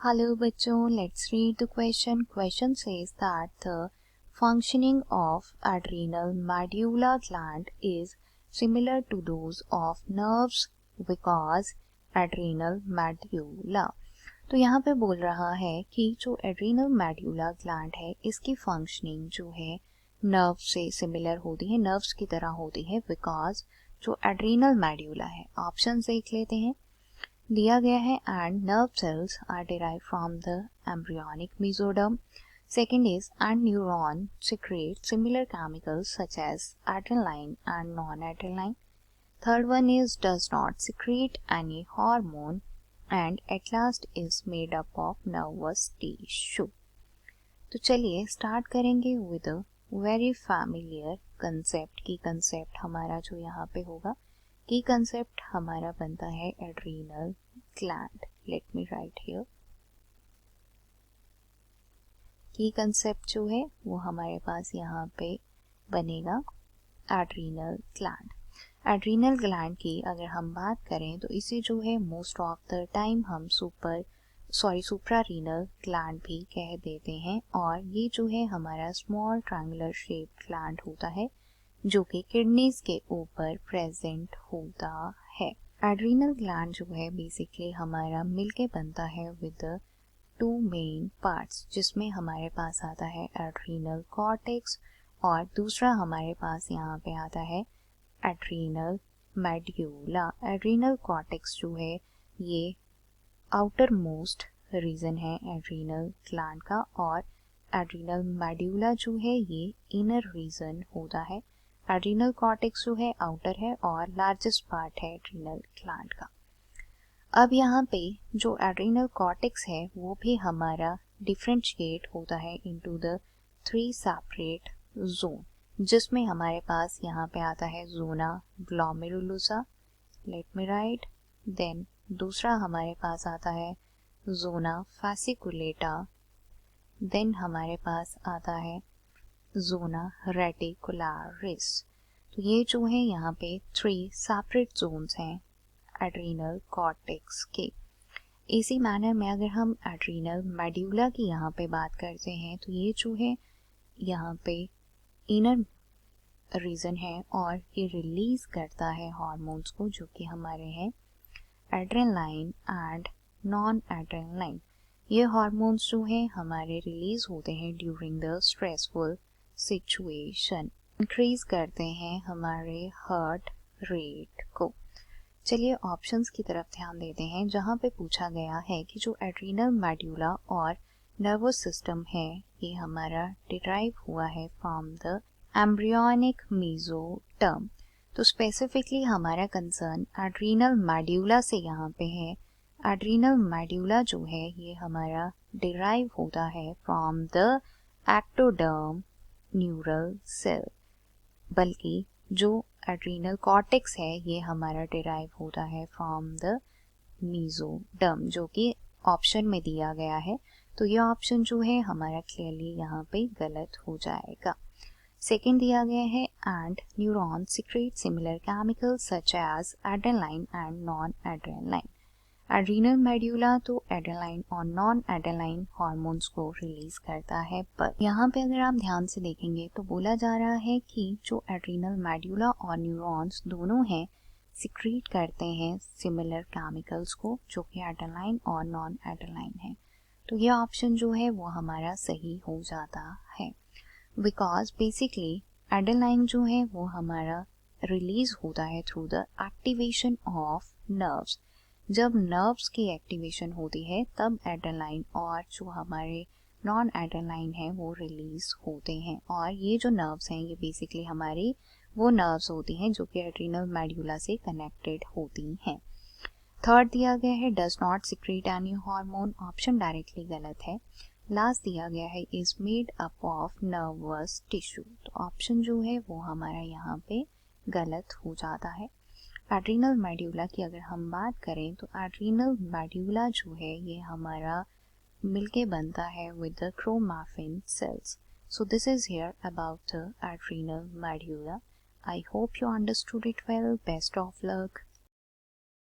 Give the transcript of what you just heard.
Hello बच्चों, let's read the question. Question says that the functioning of adrenal medulla gland is similar to those of nerves because adrenal medulla. तो यहाँ पे बोल रहा है कि जो एड्रीनल मेड्यूला ग्लैंड है इसकी फंक्शनिंग जो है नर्व से सिमिलर होती है, नर्व्स की तरह होती है बिकॉज जो एड्रीनल मेड्यूला है, ऑप्शन देख लेते हैं। दिया गया है and nerve cells are derive from the embryonic mesoderm. Second is and neuron secrete similar chemicals such as adrenaline and non-adrenaline. Third one is does not secrete any hormone and at last is made up of nervous tissue. तो चलिए start करेंगे with a very familiar concept की concept हमारा जो यहाँ पे होगा की कंसेप्ट हमारा बनता है adrenal gland. Late me right here. की कंसेप्ट जो है वो हमारे पास यहाँ पे बनेगा एड्रीनल ग्लैंड. एड्रीनल ग्लैंड की अगर हम बात करें तो इसे जो है मोस्ट ऑफ द टाइम हम सुप्रारीनल ग्लैंड भी कह देते हैं और ये जो है हमारा स्मॉल ट्रायंगुलर शेप ग्लैंड होता है जो कि किडनीज के ऊपर प्रेजेंट होता है. एड्रीनल ग्लैंड जो है बेसिकली हमारा मिलके बनता है विद टू मेन पार्ट्स, जिसमें हमारे पास आता है एड्रीनल कॉर्टेक्स और दूसरा हमारे पास यहाँ पे आता है एड्रीनल मेड्यूला. एड्रीनल कॉर्टेक्स जो है ये आउटर मोस्ट रीजन है एड्रीनल ग्लैंड का और एड्रीनल मेड्यूला जो है ये इनर रीजन होता है. एड्रीनल कॉर्टेक्स जो है आउटर है और लार्जेस्ट पार्ट है एड्रीनल ग्लैंड का. अब यहाँ पे जो एड्रीनल कॉर्टेक्स है वो भी हमारा डिफरेंशिएट होता है इनटू द 3 सेपरेट जोन, जिसमें हमारे पास यहाँ पे आता है zona glomerulosa. Let me write. Then दूसरा हमारे पास आता है जोना फैसिकुलेटा. देन हमारे पास आता है जोना रेटिकुलारिस. तो ये जो है यहाँ पे 3 सेपरेट जोन्स हैं एड्रीनल कॉर्टेक्स के. इसी मैनर में अगर हम एड्रीनल मेड्यूला की यहाँ पे बात करते हैं तो ये जो है यहाँ पे इनर रीजन है और ये रिलीज करता है हार्मोन्स को जो कि हमारे हैं एड्रेनालाइन एंड नॉन एड्रेनालाइन. ये हार्मोन्स जो हैं हमारे रिलीज होते हैं during the stressful situation, increase करते हैं हमारे हार्ट रेट को. चलिए ऑप्शंस की तरफ ध्यान देते हैं जहाँ पे पूछा गया है कि जो एड्रीनल मेड्यूला और नर्वस सिस्टम है ये हमारा डिराइव हुआ है फ्रॉम द एम्ब्रियोनिक मेसोडर्म. तो स्पेसिफिकली हमारा कंसर्न एड्रीनल मेड्यूला से यहाँ पे है. एड्रीनल मेड्यूला जो है ये हमारा डिराइव होता है from the ectoderm neural cell, बल्कि जो एड्रीनल कॉर्टेक्स है ये हमारा डिराइव होता है फ्रॉम द मेसोडर्म जो कि ऑप्शन में दिया गया है. तो ये ऑप्शन जो है हमारा क्लियरली यहाँ पे गलत हो जाएगा. सेकेंड दिया गया है and neuron secrete similar chemicals such as adrenaline and non adrenaline. Adrenal medulla तो एड्रेनालाइन और नॉन एड्रेनालाइन हार्मोन्स को रिलीज करता है, पर यहाँ पे अगर आप ध्यान से देखेंगे तो बोला जा रहा है कि जो एड्रीनल मेड्यूला और न्यूरॉन्स दोनों हैं सिक्रीट करते हैं सिमिलर केमिकल्स को जो कि एड्रेनालाइन और नॉन एड्रेनालाइन है. तो ये ऑप्शन जो है वो हमारा सही हो जाता है बिकॉज बेसिकली एड्रेनालाइन जो है वो हमारा रिलीज होता है through the activation of nerves. जब नर्व्स की एक्टिवेशन होती है तब एड्रेनालाइन और जो हमारे नॉन एड्रेनालाइन है वो रिलीज होते हैं और ये जो नर्व्स हैं ये बेसिकली हमारी वो नर्व्स होती हैं जो कि एड्रीनल मेड्यूला से कनेक्टेड होती हैं. थर्ड दिया गया है does not secrete any hormone. Option directly गलत है. लास्ट दिया गया है is made up of nervous tissue. तो ऑप्शन जो है वो हमारा यहाँ पे गलत हो जाता है. एड्रीनल मेड्यूला की अगर हम बात करें तो एड्रीनल मेड्यूला जो है ये हमारा मिलके बनता है with the chromatin cells. So this is here about the adrenal medulla. I hope you understood it well. Best of luck.